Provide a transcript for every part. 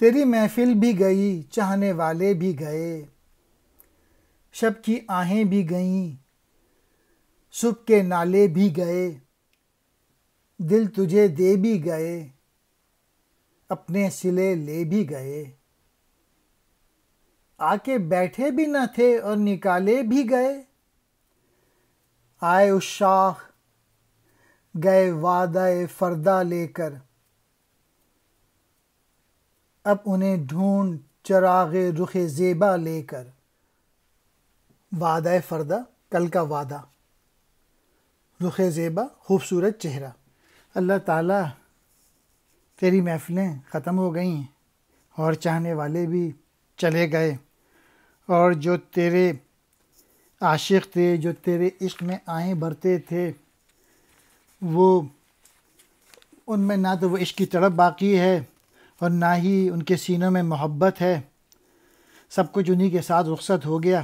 تیری محفل بھی گئی چاہنے والے بھی گئے، شب کی آہیں بھی گئیں صبح کے نالے بھی گئے، دل تجھے دے بھی گئے اپنے صلے لے بھی گئے، آ کے بیٹھے بھی نہ تھے اور نکالے بھی گئے، آئے عشاق گئے وعدہ فردا لے کر، اب انہیں ڈھونڈ چراغ رخ زیبا لے کر۔ وعدہ فردا کل کا وعدہ، رخ زیبا خوبصورت چہرہ۔ اللہ تعالیٰ تیری محفلیں ختم ہو گئیں اور چاہنے والے بھی چلے گئے، اور جو تیرے عاشق تھے، جو تیرے عشق میں آہیں بھرتے تھے، وہ ان میں نہ تو وہ عشق کی تڑپ باقی ہے اور نہ ہی ان کے سینوں میں محبت ہے، سب کچھ انہی کے ساتھ رخصت ہو گیا،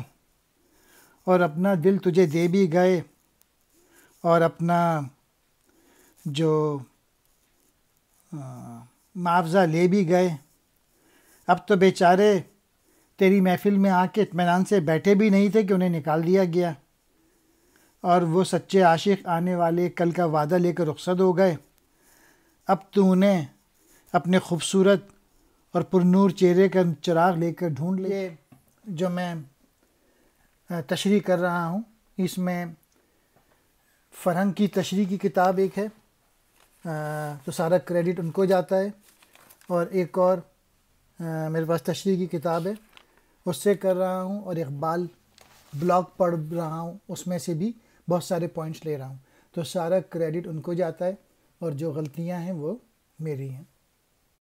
اور اپنا دل تجھے دے بھی گئے اور اپنا جو معاوضہ لے بھی گئے۔ اب تو بیچارے تیری محفل میں آ کے اطمینان سے بیٹھے بھی نہیں تھے کہ انہیں نکال دیا گیا، اور وہ سچے عاشق آنے والے کل کا وعدہ لے کر رخصت ہو گئے۔ اب تو انہیں اپنے خوبصورت اور پرنور چہرے کا چراغ لے کر ڈھونڈ لے۔ جو میں تشریح کر رہا ہوں اس میں فرہنگ کی تشریح کی کتاب ایک ہے، تو سارا کریڈٹ ان کو جاتا ہے، اور ایک اور میرے پاس تشریح کی کتاب ہے اس سے کر رہا ہوں، اور اقبال بلاگ پڑھ رہا ہوں، اس میں سے بھی بہت سارے پوائنٹس لے رہا ہوں، تو سارا کریڈٹ ان کو جاتا ہے اور جو غلطیاں ہیں وہ میری ہیں۔